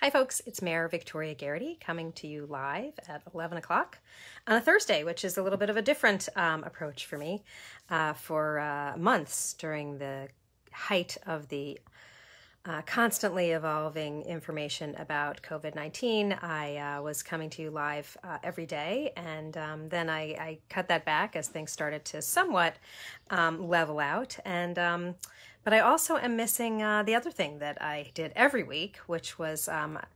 Hi folks, it's Mayor Victoria Gearity coming to you live at 11 o'clock on a Thursday, which is a little bit of a different approach for me. For months during the height of the constantly evolving information about COVID-19, I was coming to you live every day, and then I cut that back as things started to somewhat level out. But I also am missing the other thing that I did every week, which was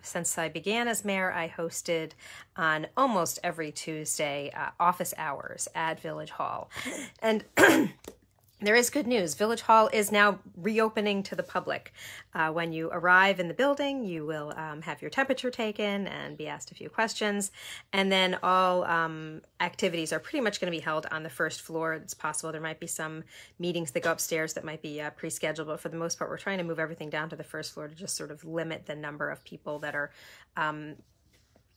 since I began as mayor, I hosted on almost every Tuesday office hours at Village Hall. And there is good news. Village Hall is now reopening to the public. When you arrive in the building, you will have your temperature taken and be asked a few questions. And then all activities are pretty much going to be held on the first floor. It's possible there might be some meetings that go upstairs that might be pre-scheduled, but for the most part, we're trying to move everything down to the first floor to just sort of limit the number of people that are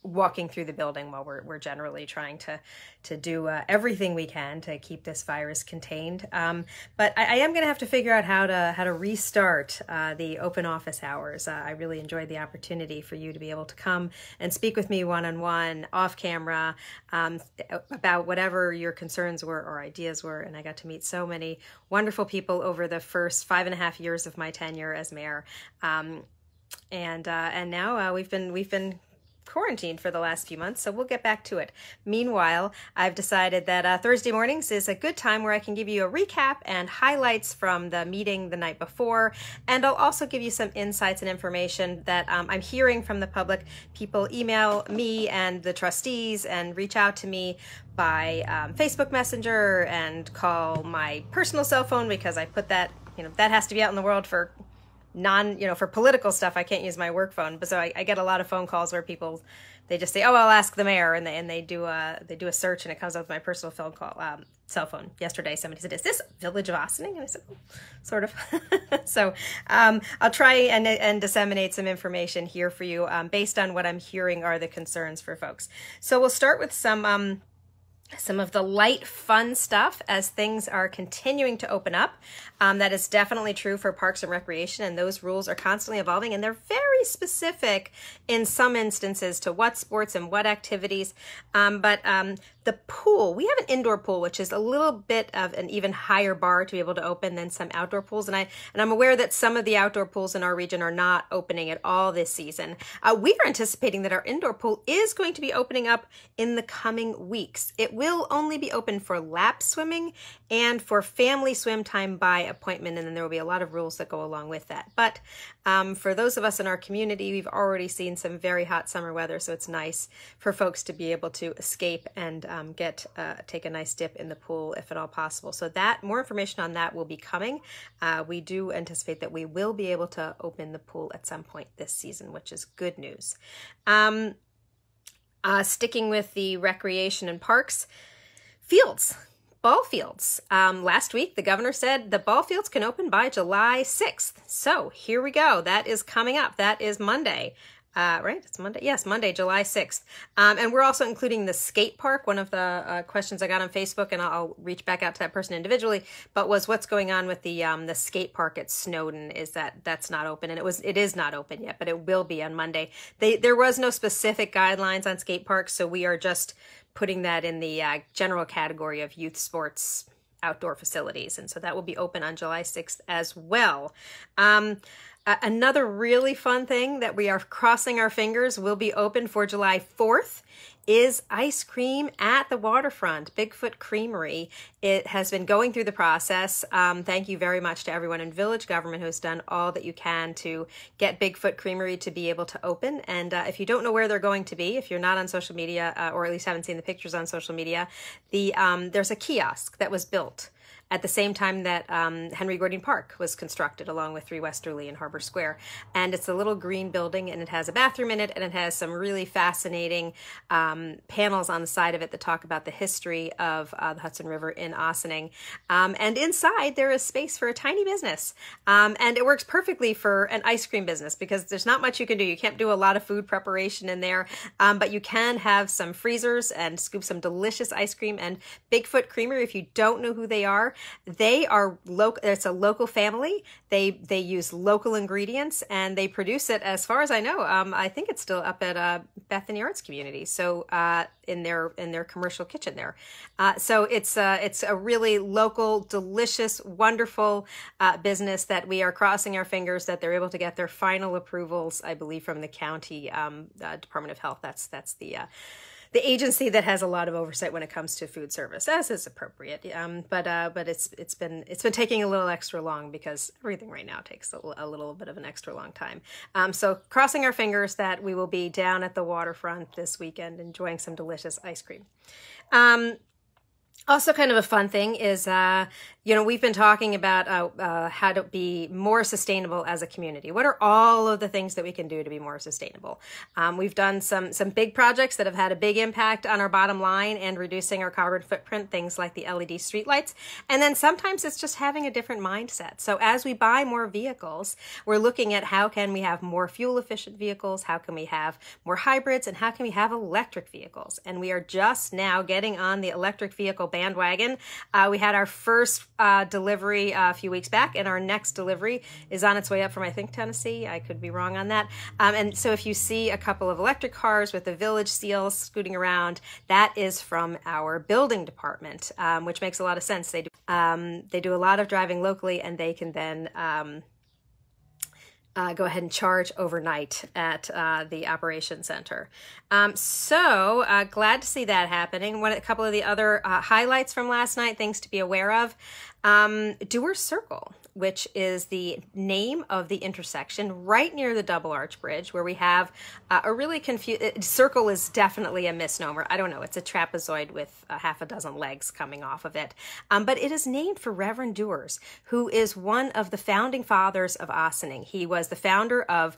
walking through the building while we're generally trying to do everything we can to keep this virus contained. But I am going to have to figure out how to restart the open office hours. I really enjoyed the opportunity for you to be able to come and speak with me one-on-one, off camera, about whatever your concerns were or ideas were. And I got to meet so many wonderful people over the first 5.5 years of my tenure as mayor. And now we've been quarantined for the last few months, so we'll get back to it. Meanwhile, I've decided that Thursday mornings is a good time where I can give you a recap and highlights from the meeting the night before, and I'll also give you some insights and information that I'm hearing from the public. People email me and the trustees and reach out to me by Facebook Messenger and call my personal cell phone, because I put that, that has to be out in the world for for political stuff. I can't use my work phone, but so I get a lot of phone calls where people, they just say, "Oh, I'll ask the mayor," and they do a search, and it comes up with my personal cell phone. Yesterday, somebody said, "Is this Village of Ossining?" And I said, "Sort of." So I'll try and disseminate some information here for you based on what I'm hearing are the concerns for folks. So we'll start with some of the light, fun stuff as things are continuing to open up. That is definitely true for Parks and Recreation, and those rules are constantly evolving, and they're very specific in some instances to what sports and what activities. But the pool, we have an indoor pool, which is a little bit of an even higher bar to be able to open than some outdoor pools. And I'm aware that some of the outdoor pools in our region are not opening at all this season. We are anticipating that our indoor pool is going to be opening up in the coming weeks. It will only be open for lap swimming and for family swim time by appointment, and then there will be a lot of rules that go along with that. But for those of us in our community, we've already seen some very hot summer weather, so it's nice for folks to be able to escape and take a nice dip in the pool if at all possible. So more information on that will be coming. We do anticipate that we will be able to open the pool at some point this season, which is good news. Sticking with the recreation and parks, fields. Ball fields. Last week, the governor said the ball fields can open by July 6th. So here we go. That is coming up. That is Monday. Right? It's Monday. Yes, Monday, July 6th. And we're also including the skate park. One of the questions I got on Facebook, and I'll reach back out to that person individually, but was what's going on with the skate park at Snowden. Is that's not open, and it is not open yet, but it will be on Monday. There was no specific guidelines on skate parks, so we are just putting that in the general category of youth sports outdoor facilities. And so that will be open on July 6th as well. Another really fun thing that we are crossing our fingers will be open for July 4th is ice cream at the waterfront, Bigfoot Creamery. It has been going through the process. Thank you very much to everyone in village government who has done all that you can to get Bigfoot Creamery to be able to open. And if you don't know where they're going to be, if you're not on social media, or at least haven't seen the pictures on social media, there's a kiosk that was built at the same time that Henry Gordon Park was constructed, along with 3 Westerly and Harbor Square. And it's a little green building, and it has a bathroom in it, and it has some really fascinating panels on the side of it that talk about the history of the Hudson River in Ossining. And inside, there is space for a tiny business. And it works perfectly for an ice cream business, because there's not much you can do. You can't do a lot of food preparation in there, but you can have some freezers and scoop some delicious ice cream. And Bigfoot Creamery, if you don't know who they are, They are local. It's a local family. They use local ingredients, and they produce it, as far as I know. I think it's still up at Bethany Arts Community. So in their commercial kitchen there. So it's a really local, delicious, wonderful business that we are crossing our fingers that they're able to get their final approvals, I believe, from the county Department of Health. That's the agency that has a lot of oversight when it comes to food service, as is appropriate. But it's been taking a little extra long because everything right now takes a little bit of an extra long time. So crossing our fingers that we will be down at the waterfront this weekend enjoying some delicious ice cream. Also, kind of a fun thing is, we've been talking about how to be more sustainable as a community. What are all of the things that we can do to be more sustainable? We've done some big projects that have had a big impact on our bottom line and reducing our carbon footprint, things like the LED streetlights. And then sometimes it's just having a different mindset. So as we buy more vehicles, we're looking at how can we have more fuel efficient vehicles? How can we have more hybrids? And how can we have electric vehicles? And we are just now getting on the electric vehicle bandwagon. We had our first delivery a few weeks back, and our next delivery is on its way up from, I think, Tennessee. I could be wrong on that. And so if you see a couple of electric cars with the village seal scooting around, that is from our building department, which makes a lot of sense. They do a lot of driving locally, and they can then go ahead and charge overnight at the operations center. So glad to see that happening. A couple of the other highlights from last night, things to be aware of. Dewar Circle, which is the name of the intersection right near the Double Arch Bridge, where we have a really confused... Circle is definitely a misnomer. I don't know. It's a trapezoid with half a dozen legs coming off of it. But it is named for Reverend Dewars, who is one of the founding fathers of Ossining. He was the founder of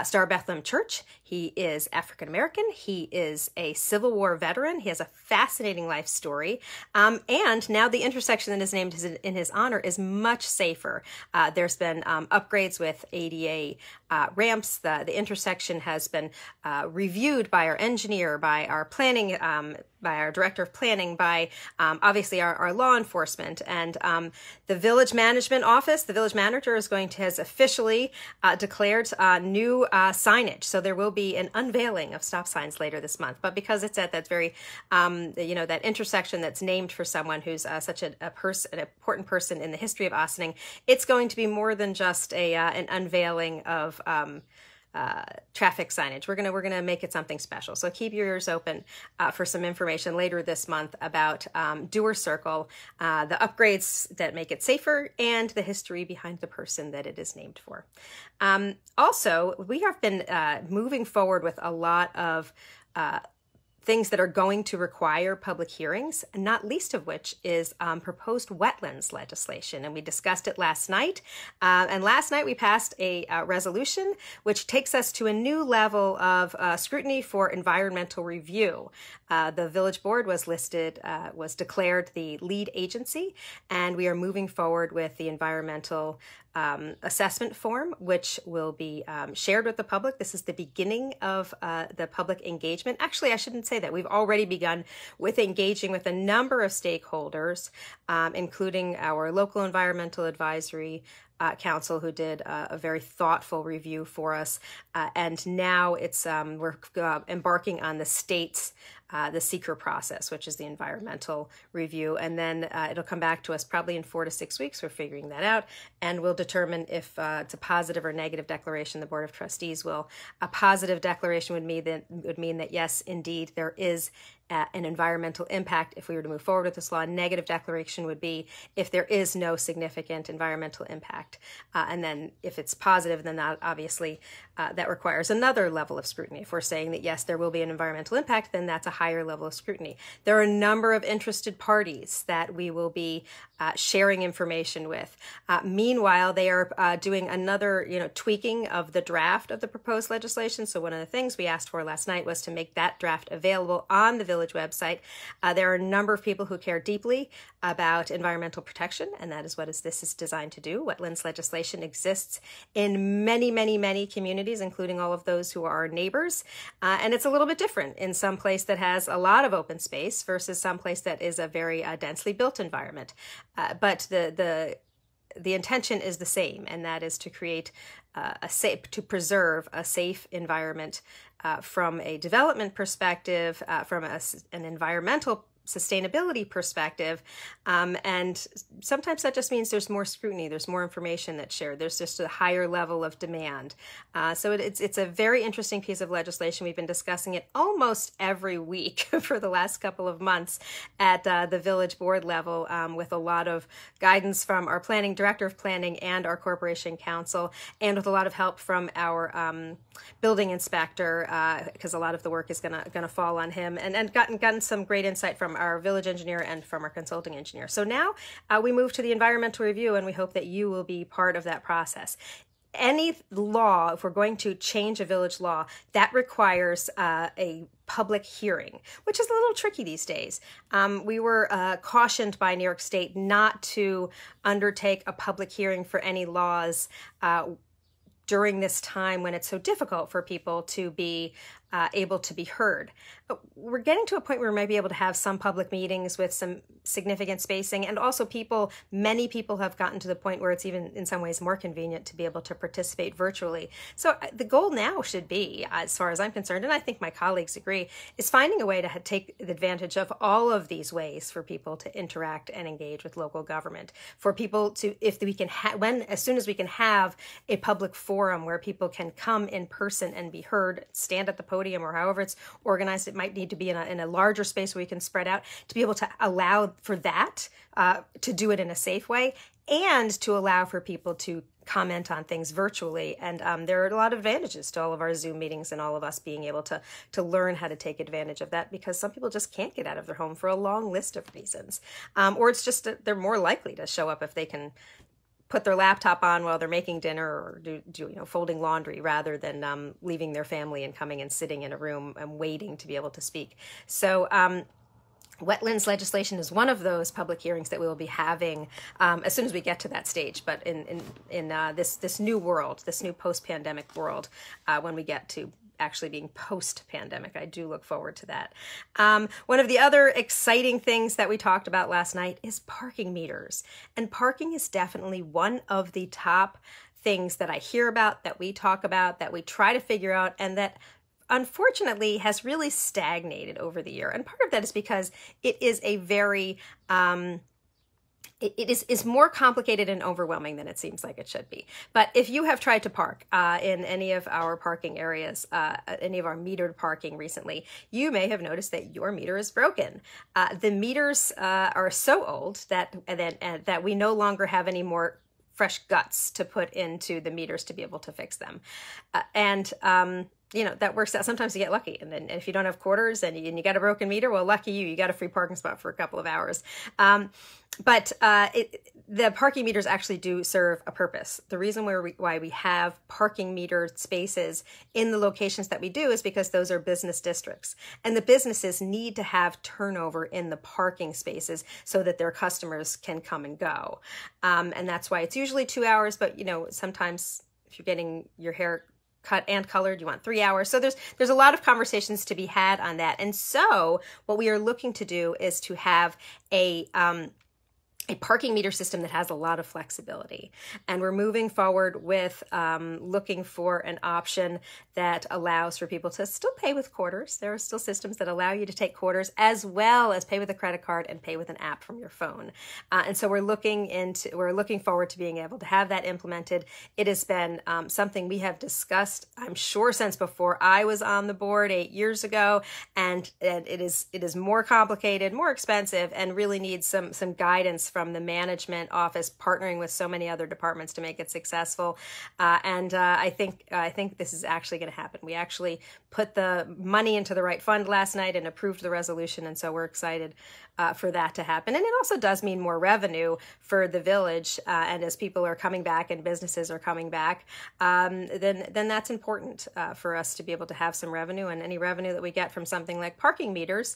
Star Bethlehem Church. He is African-American. He is a Civil War veteran. He has a fascinating life story. And now the intersection that is named in his honor is much safer. There's been upgrades with ADA ramps. The intersection has been reviewed by our engineer, by our planning, by our director of planning, by obviously our law enforcement, and the village management office. The village manager has officially declared new signage. So there will be an unveiling of stop signs later this month. But because it's at that very, that intersection that's named for someone who's such an important person in the history of Ossining, it's going to be more than just an unveiling of traffic signage. We're gonna make it something special. So keep your ears open for some information later this month about Dewar Circle, the upgrades that make it safer, and the history behind the person that it is named for. Also, we have been moving forward with a lot of things that are going to require public hearings, not least of which is proposed wetlands legislation. And we discussed it last night. And last night we passed a resolution which takes us to a new level of scrutiny for environmental review. The village board was declared the lead agency, and we are moving forward with the environmental assessment form, which will be shared with the public. This is the beginning of the public engagement. Actually, I shouldn't say that. We've already begun with engaging with a number of stakeholders, including our local environmental advisory council, who did a very thoughtful review for us. And now we're embarking on the state's the SECR process, which is the environmental review. And then it'll come back to us probably in 4 to 6 weeks. We're figuring that out, and we'll determine if it's a positive or negative declaration. The Board of Trustees will. A positive declaration would mean that yes, indeed, there is an environmental impact if we were to move forward with this law. A negative declaration would be if there is no significant environmental impact. And then if it's positive, then that obviously that requires another level of scrutiny. If we're saying that yes, there will be an environmental impact, then that's a higher level of scrutiny. There are a number of interested parties that we will be sharing information with. Meanwhile, they are doing another tweaking of the draft of the proposed legislation. So one of the things we asked for last night was to make that draft available on the village website. There are a number of people who care deeply about environmental protection, and that is what this is designed to do. Wetlands legislation exists in many, many, many communities, including all of those who are our neighbors. And it's a little bit different in some place that has a lot of open space versus some place that is a very densely built environment. but the intention is the same, and that is to create to preserve a safe environment from a development perspective, from an environmental sustainability perspective, and sometimes that just means there's more scrutiny, there's more information that's shared, there's just a higher level of demand. So it's a very interesting piece of legislation. We've been discussing it almost every week for the last couple of months at the village board level, with a lot of guidance from our director of planning and our corporation council, and with a lot of help from our building inspector, because a lot of the work is gonna fall on him, and gotten some great insight from our village engineer and from our consulting engineer. So now we move to the environmental review, and we hope that you will be part of that process. Any law, if we're going to change a village law, that requires a public hearing, which is a little tricky these days. We were cautioned by New York State not to undertake a public hearing for any laws during this time when it's so difficult for people to be able to be heard. But we're getting to a point where we might be able to have some public meetings with some significant spacing, and also many people have gotten to the point where it's even in some ways more convenient to be able to participate virtually. So the goal now should be, as far as I'm concerned, and I think my colleagues agree, is finding a way to take advantage of all of these ways for people to interact and engage with local government. For people to, as soon as we can have a public forum where people can come in person and be heard, stand at the podium, or however it's organized, it might need to be in a larger space where we can spread out, to be able to allow for that, to do it in a safe way, and to allow for people to comment on things virtually. And there are a lot of advantages to all of our Zoom meetings and all of us being able to learn how to take advantage of that, because some people just can't get out of their home for a long list of reasons. Or it's just that they're more likely to show up if they can put their laptop on while they're making dinner or folding laundry, rather than leaving their family and coming and sitting in a room and waiting to be able to speak. So wetlands legislation is one of those public hearings that we will be having as soon as we get to that stage. But in this new world, this new post-pandemic world, when we get to actually being post-pandemic, I do look forward to that. One of the other exciting things that we talked about last night is parking meters. And parking is definitely one of the top things that I hear about, that we talk about, that we try to figure out, and that unfortunately has really stagnated over the year. And part of that is because it is a very it is more complicated and overwhelming than it seems like it should be. But if you have tried to park in any of our parking areas, any of our metered parking recently, you may have noticed that your meter is broken. The meters are so old that we no longer have any more fresh guts to put into the meters to be able to fix them. That works out. Sometimes you get lucky. And then if you don't have quarters and you got a broken meter, well, lucky you got a free parking spot for a couple of hours. But the parking meters actually do serve a purpose. The reason why we have parking meter spaces in the locations that we do is because those are business districts. And the businesses need to have turnover in the parking spaces so that their customers can come and go. And that's why it's usually 2 hours. But, sometimes if you're getting your hair cut and colored, you want 3 hours. So there's a lot of conversations to be had on that. And so what we are looking to do is to have a parking meter system that has a lot of flexibility. And we're moving forward with looking for an option that allows for people to still pay with quarters. There are still systems that allow you to take quarters as well as pay with a credit card and pay with an app from your phone. And so we're looking forward to being able to have that implemented. It has been something we have discussed, I'm sure, since before I was on the board 8 years ago. And it is more complicated, more expensive, and really needs some guidance from the management office, partnering with so many other departments to make it successful. I think this is actually going to happen. We actually put the money into the right fund last night and approved the resolution, and so we're excited for that to happen. And it also does mean more revenue for the village, and as people are coming back and businesses are coming back, then that's important for us to be able to have some revenue. And any revenue that we get from something like parking meters,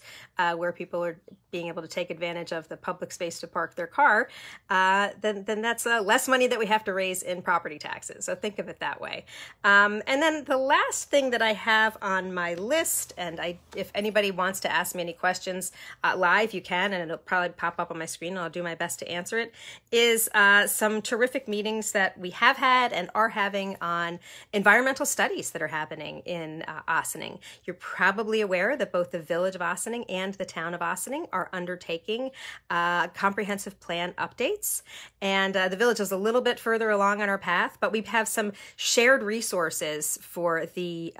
where people are being able to take advantage of the public space to park their car, then that's less money that we have to raise in property taxes. So think of it that way. And then the last thing that I have on my list, and if anybody wants to ask me any questions live, you can, and it'll probably pop up on my screen, and I'll do my best to answer it, is some terrific meetings that we have had and are having on environmental studies that are happening in Ossining. You're probably aware that both the Village of Ossining and the Town of Ossining are undertaking comprehensive plan updates. And the Village is a little bit further along on our path, but we have some shared resources for the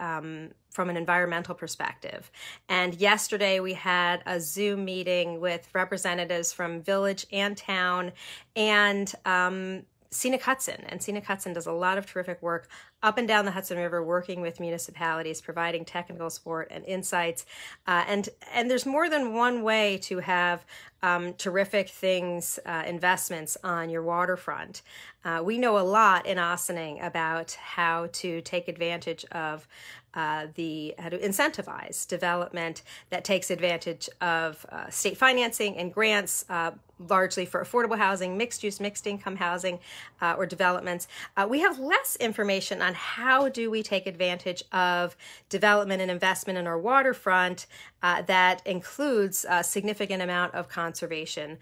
from an environmental perspective. And yesterday we had a Zoom meeting with representatives from Village and Town and Scenic Hudson. And Scenic Hudson does a lot of terrific work up and down the Hudson River, working with municipalities, providing technical support and insights. And there's more than one way to have terrific things, investments on your waterfront. We know a lot in Ossining about how to take advantage of how to incentivize development that takes advantage of state financing and grants, largely for affordable housing, mixed use, mixed income housing, or developments. We have less information on how do we take advantage of development and investment in our waterfront that includes a significant amount of conservation,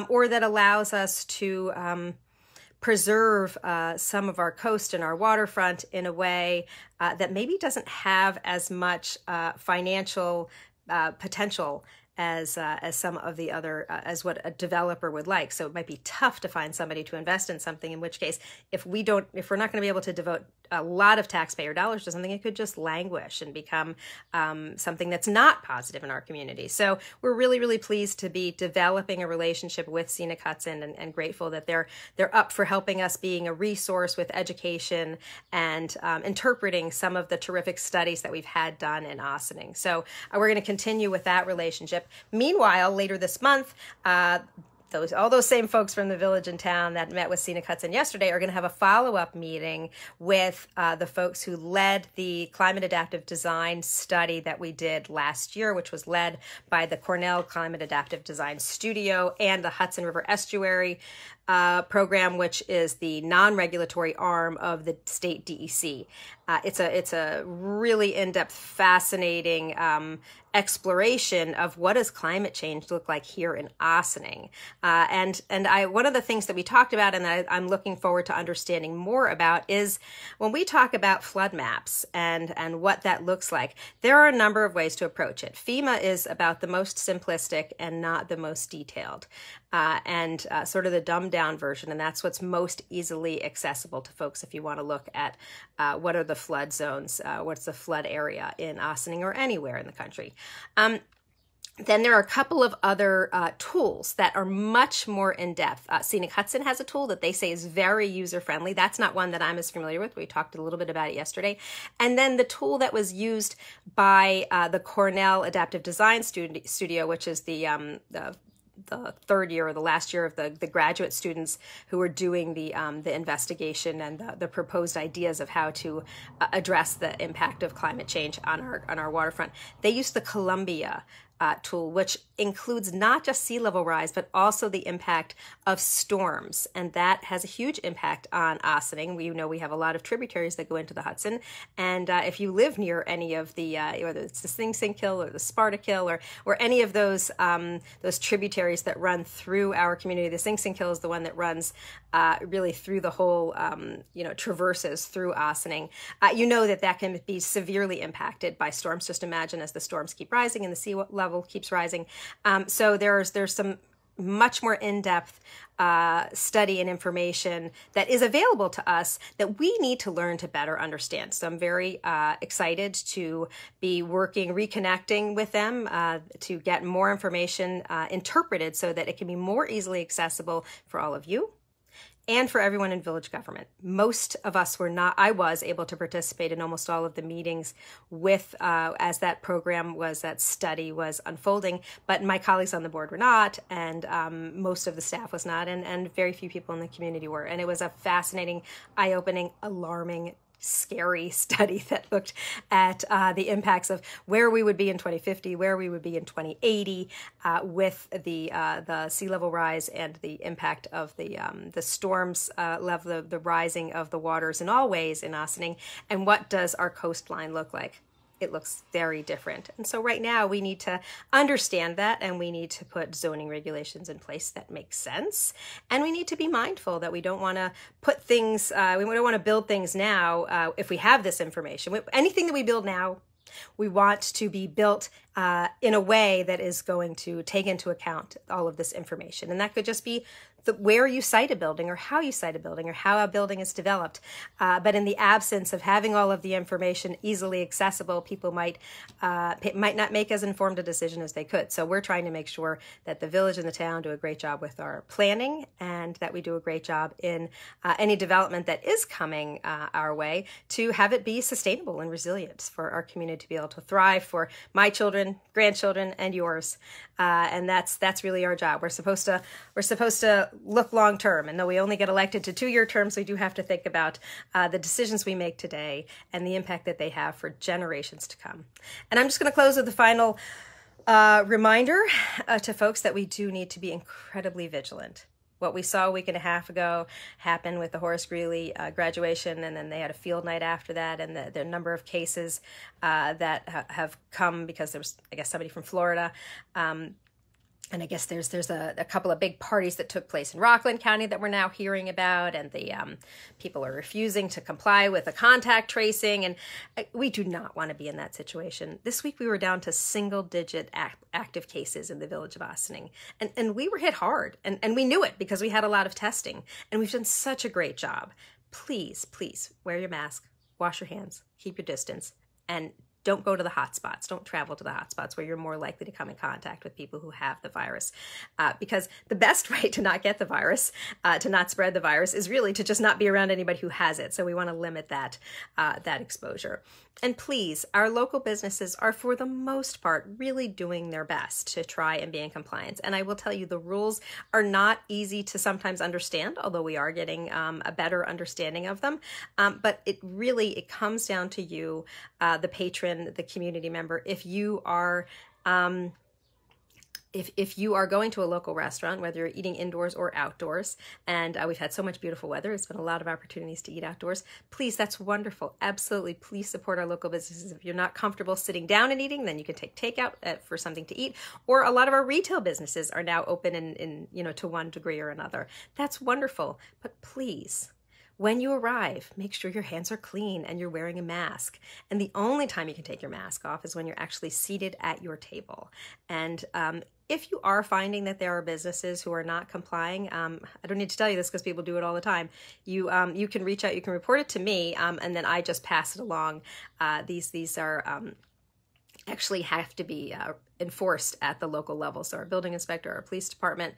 or that allows us to preserve some of our coast and our waterfront in a way that maybe doesn't have as much financial potential as some of the other, as what a developer would like. So it might be tough to find somebody to invest in something, in which case, if we're not going to be able to devote a lot of taxpayer dollars to something, it could just languish and become something that's not positive in our community. So we're really, really pleased to be developing a relationship with Scenic Hudson, and grateful that they're up for helping us, being a resource with education and interpreting some of the terrific studies that we've had done in Ossining. So we're going to continue with that relationship. Meanwhile, later this month, all those same folks from the Village and Town that met with Scenic Hudson yesterday are going to have a follow-up meeting with the folks who led the climate adaptive design study that we did last year, which was led by the Cornell Climate Adaptive Design Studio and the Hudson River Estuary program, which is the non-regulatory arm of the state DEC. It's a really in-depth, fascinating exploration of what does climate change look like here in Ossining. And one of the things that we talked about, and that I'm looking forward to understanding more about, is when we talk about flood maps and what that looks like, there are a number of ways to approach it. FEMA is about the most simplistic and not the most detailed, and sort of the dumbed down version, and that's what's most easily accessible to folks if you want to look at what are the flood zones, what's the flood area in Ossining or anywhere in the country. Then there are a couple of other tools that are much more in-depth. Scenic Hudson has a tool that they say is very user-friendly. That's not one that I'm as familiar with. We talked a little bit about it yesterday. And then the tool that was used by the Cornell Adaptive Design Studio, which is the third year or the last year of the graduate students who are doing the investigation and the proposed ideas of how to address the impact of climate change on our waterfront. They use the Columbia tool, which includes not just sea level rise, but also the impact of storms. And that has a huge impact on Ossining. We know we have a lot of tributaries that go into the Hudson. And if you live near any of the, whether it's the Sing Sing Kill or the Spartakill or any of those tributaries that run through our community, the Sing Sing Kill is the one that runs really through the whole, traverses through Ossining. You know that can be severely impacted by storms. Just imagine as the storms keep rising and the sea level keeps rising. So there's some much more in-depth study and information that is available to us that we need to learn to better understand. So I'm very excited to be reconnecting with them to get more information interpreted so that it can be more easily accessible for all of you and for everyone in village government. Most of us I was able to participate in almost all of the meetings with, as that study was unfolding, but my colleagues on the board were not, and most of the staff was not, and very few people in the community were. And it was a fascinating, eye-opening, alarming scary study that looked at the impacts of where we would be in 2050, where we would be in 2080 with the sea level rise and the impact of the storms level, the rising of the waters in all ways in Ossining, and what does our coastline look like. It looks very different. And so right now we need to understand that, and we need to put zoning regulations in place that make sense. And we need to be mindful that we don't want to put things, we don't want to build things now if we have this information. Anything that we build now, we want to be built in a way that is going to take into account all of this information. And that could just be where you site a building, or how you site a building, or how a building is developed. But in the absence of having all of the information easily accessible, people might not make as informed a decision as they could. So we're trying to make sure that the village and the town do a great job with our planning, and that we do a great job in any development that is coming our way, to have it be sustainable and resilient for our community to be able to thrive, for my children, grandchildren, and yours. And that's really our job. We're supposed to look long term, and though we only get elected to 2-year terms, we do have to think about the decisions we make today and the impact that they have for generations to come. And I'm just going to close with a final reminder to folks that we do need to be incredibly vigilant. What we saw a week and a half ago happened with the Horace Greeley graduation, and then they had a field night after that, and the number of cases that have come because there was, I guess, somebody from Florida. And I guess there's a couple of big parties that took place in Rockland County that we're now hearing about, and the people are refusing to comply with the contact tracing, and we do not want to be in that situation. This week we were down to single-digit active cases in the village of Ossining, and we were hit hard, and we knew it because we had a lot of testing, and we've done such a great job. Please, please wear your mask, wash your hands, keep your distance, and don't go to the hot spots. Don't travel to the hot spots where you're more likely to come in contact with people who have the virus. Because the best way to not get the virus, to not spread the virus, is really to just not be around anybody who has it. So we want to limit that exposure. And please, our local businesses are, for the most part, really doing their best to try and be in compliance. And I will tell you, the rules are not easy to sometimes understand, although we are getting a better understanding of them. But it comes down to you, the patron, the community member. If you are if you are going to a local restaurant, whether you're eating indoors or outdoors, and we've had so much beautiful weather, it's been a lot of opportunities to eat outdoors, please, that's wonderful. Absolutely, please support our local businesses. If you're not comfortable sitting down and eating, then you can take takeout for something to eat. Or a lot of our retail businesses are now open in to one degree or another. That's wonderful. But please, when you arrive, make sure your hands are clean and you're wearing a mask. And the only time you can take your mask off is when you're actually seated at your table. And if you are finding that there are businesses who are not complying, I don't need to tell you this because people do it all the time. You can reach out, you can report it to me, and then I just pass it along. These are actually have to be enforced at the local level. So our building inspector, our police department,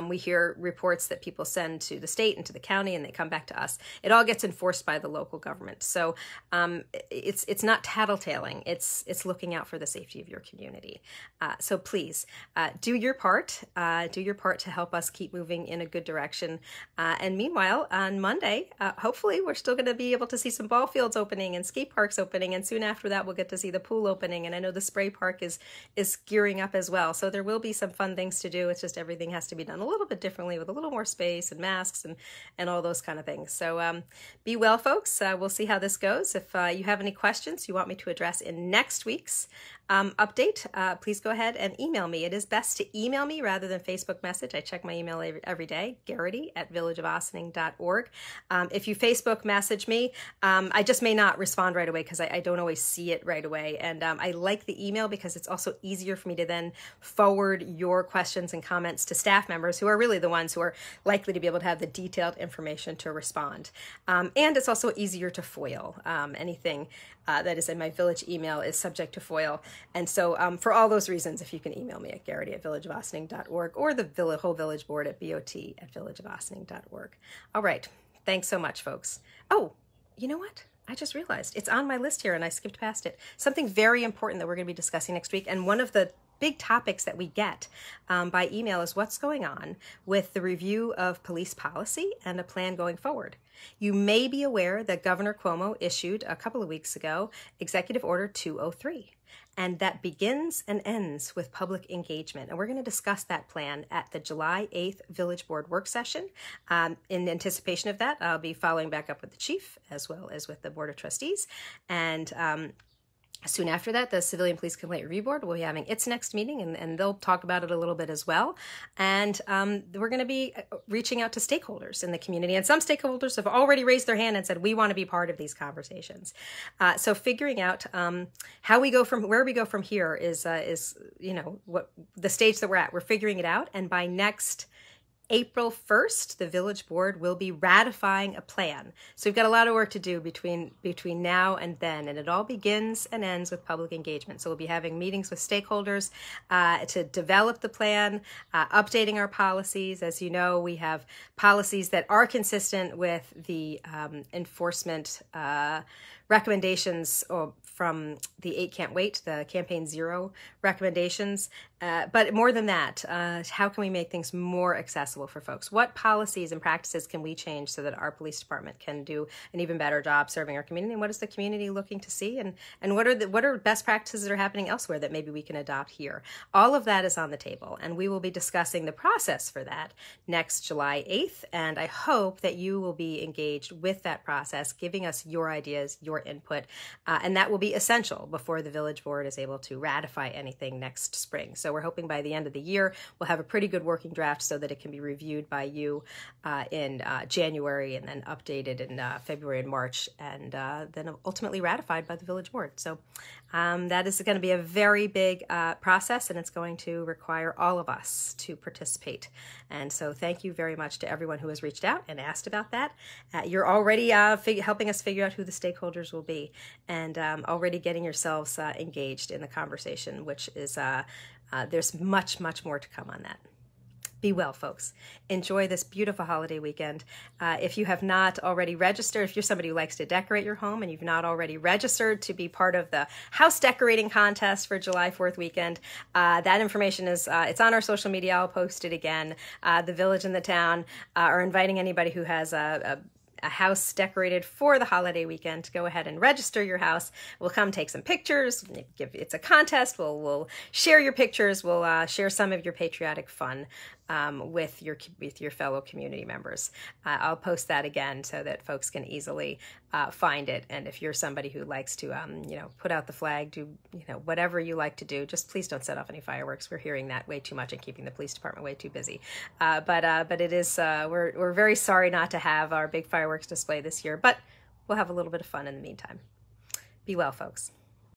we hear reports that people send to the state and to the county, and they come back to us. It all gets enforced by the local government. So it's not tattletaling. It's looking out for the safety of your community. So please do your part. Do your part to help us keep moving in a good direction. And meanwhile, on Monday, hopefully we're still going to be able to see some ball fields opening and skate parks opening, and soon after that we'll get to see the pool opening. And I know the spray park is gearing up as well. So there will be some fun things to do. It's just everything has to be done a little bit differently with a little more space and masks and all those kind of things. So be well, folks. We'll see how this goes. If you have any questions you want me to address in next week's update, please go ahead and email me. It is best to email me rather than Facebook message. I check my email every day, Gearity@villageofossining.org. If you Facebook message me, I just may not respond right away because I don't always see it right away. And I like the email because it's also easier for me to then forward your questions and comments to staff members who are really the ones who are likely to be able to have the detailed information to respond. And it's also easier to foil. Anything that is in my village email is subject to foil. And so for all those reasons, if you can email me at Gearity@villageofossining.org or the whole village board at BOT@villageofossining.org. All right. Thanks so much, folks. Oh, you know what? I just realized it's on my list here and I skipped past it. Something very important that we're going to be discussing next week. And one of the big topics that we get by email is what's going on with the review of police policy and a plan going forward. You may be aware that Governor Cuomo issued a couple of weeks ago Executive Order 203. And that begins and ends with public engagement. And we're going to discuss that plan at the July 8th Village Board work session. In anticipation of that, I'll be following back up with the chief as well as with the Board of Trustees. And soon after that, the Civilian Police Complaint Review Board will be having its next meeting, and they'll talk about it a little bit as well. And we're going to be reaching out to stakeholders in the community. And some stakeholders have already raised their hand and said, we want to be part of these conversations. So figuring out where we go from here is what the stage that we're at. We're figuring it out. And by next April 1st, the village board will be ratifying a plan. So we've got a lot of work to do between now and then, and it all begins and ends with public engagement. So we'll be having meetings with stakeholders to develop the plan, updating our policies. As you know, we have policies that are consistent with the enforcement recommendations from the 8 Can't Wait, the Campaign Zero recommendations. But more than that, how can we make things more accessible for folks? What policies and practices can we change so that our police department can do an even better job serving our community? And what is the community looking to see? And what are best practices that are happening elsewhere that maybe we can adopt here? All of that is on the table, and we will be discussing the process for that next July 8th. And I hope that you will be engaged with that process, giving us your ideas, your input, and that will be essential before the village board is able to ratify anything next spring. So we're hoping by the end of the year, we'll have a pretty good working draft so that it can be reviewed by you in January and then updated in February and March, and then ultimately ratified by the village board. So that is going to be a very big process, and it's going to require all of us to participate. And so thank you very much to everyone who has reached out and asked about that. You're already helping us figure out who the stakeholders will be, and already getting yourselves engaged in the conversation, which is there's much, much more to come on that. Be well, folks. Enjoy this beautiful holiday weekend. If you have not already registered, if you're somebody who likes to decorate your home and you've not already registered to be part of the house decorating contest for July 4th weekend, that information is it's on our social media. I'll post it again. The village and the town are inviting anybody who has a house decorated for the holiday weekend to go ahead and register your house. We'll come take some pictures. It's a contest. We'll share your pictures. We'll share some of your patriotic fun with your fellow community members. I'll post that again so that folks can easily find it. And if you're somebody who likes to put out the flag, do whatever you like to do, just please don't set off any fireworks. We're hearing that way too much and keeping the police department way too busy. But it is we're very sorry not to have our big fireworks display this year, but we'll have a little bit of fun in the meantime. Be well, folks.